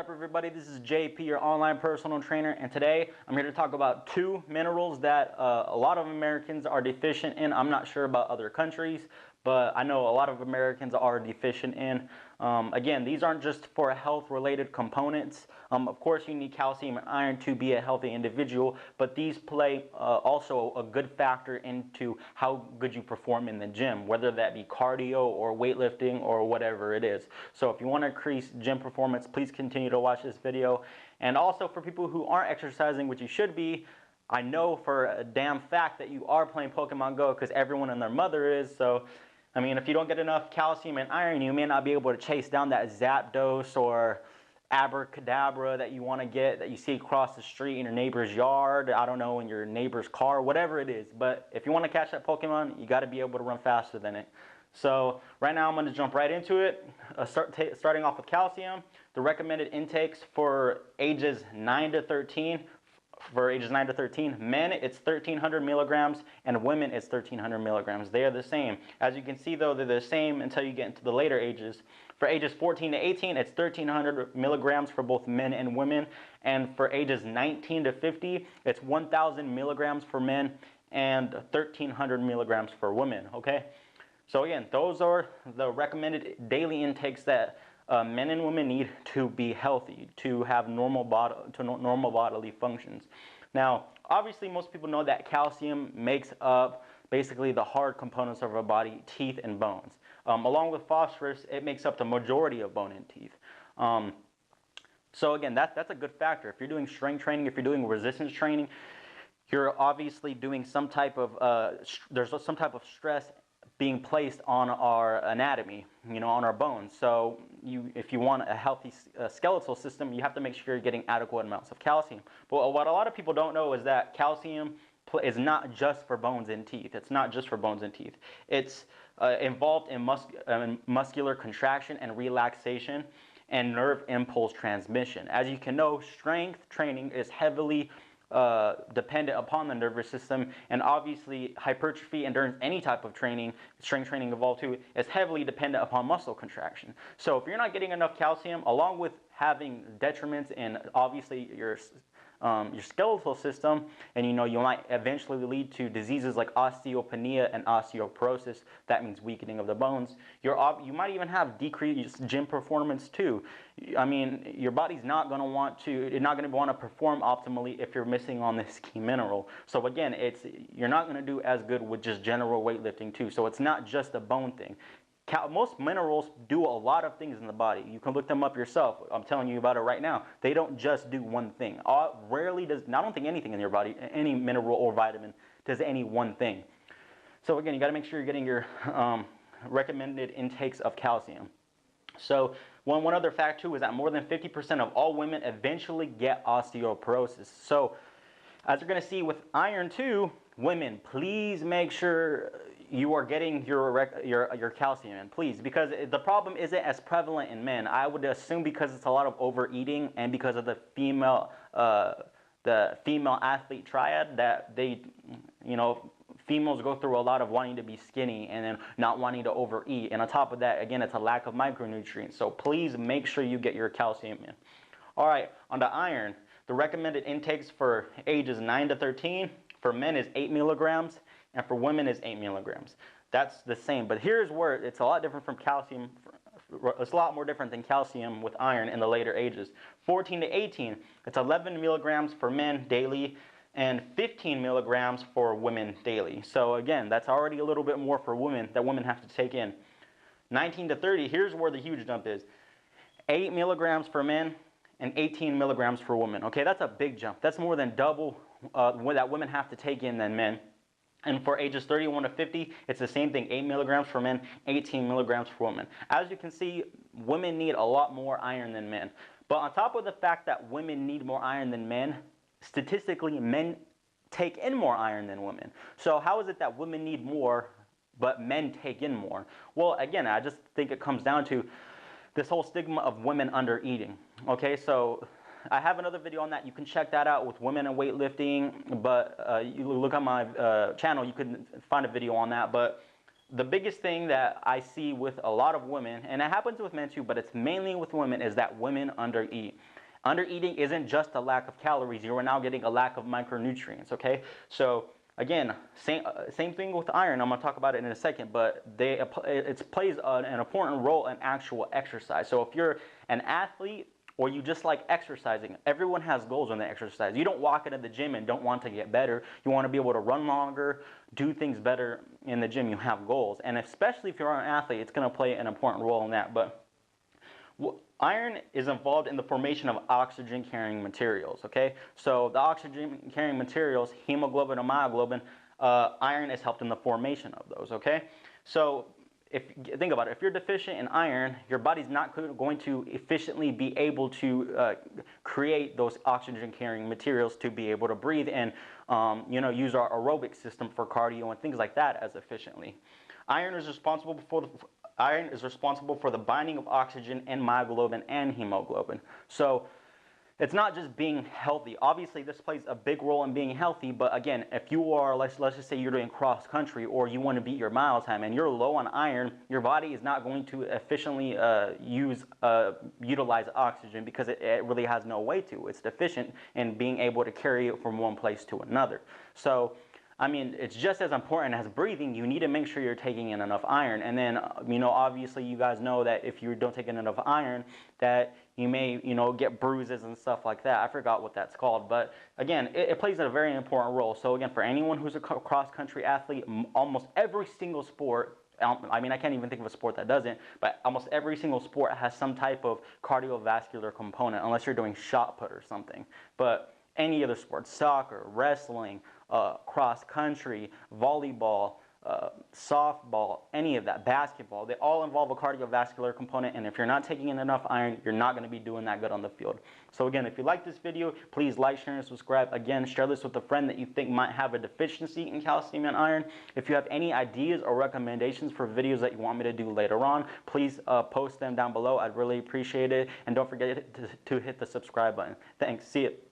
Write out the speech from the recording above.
up, everybody? This is JP, your online personal trainer, and today I'm here to talk about two minerals that a lot of Americans are deficient in. I'm not sure about other countries, but I know a lot of Americans are deficient in. Again, these aren't just for health-related components. Of course, you need calcium and iron to be a healthy individual, but these play also a good factor into how good you perform in the gym, whether that be cardio or weightlifting or whatever it is. So if you want to increase gym performance, please continue to watch this video. And also for people who aren't exercising, which you should be, I know for a damn fact that you are playing Pokemon Go because everyone and their mother is. So I mean, if you don't get enough calcium and iron, you may not be able to chase down that Zapdos or Abracadabra that you want to get, that you see across the street in your neighbor's yard, I don't know, in your neighbor's car, whatever it is. But if you want to catch that Pokemon, you got to be able to run faster than it. So right now I'm going to jump right into it, starting off with calcium. The recommended intakes for ages 9 to 13. For ages 9 to 13, men it's 1,300 milligrams and women it's 1,300 milligrams. They are the same. As you can see though, they're the same until you get into the later ages. For ages 14 to 18, it's 1,300 milligrams for both men and women. And for ages 19 to 50, it's 1,000 milligrams for men and 1,300 milligrams for women, okay? So again, those are the recommended daily intakes that men and women need to be healthy, to have normal bodily functions. Now, obviously, most people know that calcium makes up basically the hard components of our body, teeth and bones. Along with phosphorus, it makes up the majority of bone and teeth. So again, that's a good factor. If you're doing strength training, if you're doing resistance training, you're obviously doing some type of, there's some type of stress being placed on our anatomy, on our bones. So if you want a healthy skeletal system, you have to make sure you're getting adequate amounts of calcium. But what a lot of people don't know is that calcium is not just for bones and teeth. It's not just for bones and teeth. It's involved in muscular contraction and relaxation and nerve impulse transmission. As you can know, strength training is heavily dependent upon the nervous system, and obviously hypertrophy and during any type of training, strength training involved too, is heavily dependent upon muscle contraction. So if you're not getting enough calcium, along with having detriments in obviously your skeletal system, and you might eventually lead to diseases like osteopenia and osteoporosis. That means weakening of the bones. You might even have decreased gym performance too. I mean, your body's not going to want to perform optimally if you're missing on this key mineral. So again, you're not going to do as good with just general weightlifting too. So it's not just a bone thing. Most minerals do a lot of things in the body. You can look them up yourself. I'm telling you about it right now. They don't just do one thing. I don't think anything in your body, any mineral or vitamin, does any one thing. So again, you got to make sure you're getting your recommended intakes of calcium. So one other fact too is that more than 50% of all women eventually get osteoporosis. So as you're going to see with iron too, women, please make sure you are getting your calcium in, please, because the problem isn't as prevalent in men. I would assume because it's a lot of overeating and because of the female athlete triad that females go through a lot of wanting to be skinny and then not wanting to overeat. And on top of that, again, it's a lack of micronutrients. So please make sure you get your calcium in. All right, on to iron. The recommended intakes for ages 9 to 13 for men is 8 milligrams. And for women is 8 milligrams. That's the same. But here's where it's a lot different from calcium. It's a lot more different than calcium with iron in the later ages. 14 to 18, it's 11 milligrams for men daily and 15 milligrams for women daily. So again, that's already a little bit more for women that women have to take in. 19 to 30, here's where the huge jump is. 8 milligrams for men and 18 milligrams for women. Okay, that's a big jump. That's more than double that women have to take in than men. And for ages 31 to 50, it's the same thing, 8 milligrams for men, 18 milligrams for women. As you can see, women need a lot more iron than men. But on top of the fact that women need more iron than men, statistically, men take in more iron than women. So how is it that women need more, but men take in more? Well, again, I just think it comes down to this whole stigma of women under eating. Okay, so I have another video on that. You can check that out with women and weightlifting, but you look on my channel, you can find a video on that. But the biggest thing that I see with a lot of women, and it happens with men too, but it's mainly with women, is that women undereat. Under eating isn't just a lack of calories. You are now getting a lack of micronutrients, okay? So again, same thing with iron. I'm going to talk about it in a second, but it plays an important role in actual exercise. So if you're an athlete or you just like exercising, everyone has goals when they exercise. You don't walk into the gym and don't want to get better. You want to be able to run longer, do things better in the gym. You have goals. And especially if you're an athlete, it's going to play an important role in that. But iron is involved in the formation of oxygen-carrying materials, okay? So the oxygen-carrying materials, hemoglobin and myoglobin, iron is helped in the formation of those, okay? So think about it, if you're deficient in iron, your body's not going to efficiently be able to create those oxygen-carrying materials to be able to breathe and use our aerobic system for cardio and things like that as efficiently. Iron is responsible for the binding of oxygen in myoglobin and hemoglobin. So it's not just being healthy. Obviously, this plays a big role in being healthy, but again, if you are, let's just say you're doing cross country or you want to beat your mile time and you're low on iron, your body is not going to efficiently utilize oxygen because it really has no way to. It's deficient in being able to carry it from one place to another. So I mean, it's just as important as breathing. You need to make sure you're taking in enough iron. And then, obviously you guys know that if you don't take in enough iron, that you may, get bruises and stuff like that. I forgot what that's called. But again, it plays a very important role. So again, for anyone who's a cross-country athlete, almost every single sport, I mean, I can't even think of a sport that doesn't, but almost every single sport has some type of cardiovascular component, unless you're doing shot put or something. But any other sport, soccer, wrestling, cross country, volleyball, softball, any of that, basketball, they all involve a cardiovascular component, and if you're not taking in enough iron, you're not going to be doing that good on the field. So again, if you like this video, please like, share, and subscribe. Again, share this with a friend that you think might have a deficiency in calcium and iron. If you have any ideas or recommendations for videos that you want me to do later on, please post them down below. I'd really appreciate it, and don't forget to hit the subscribe button. Thanks. See you.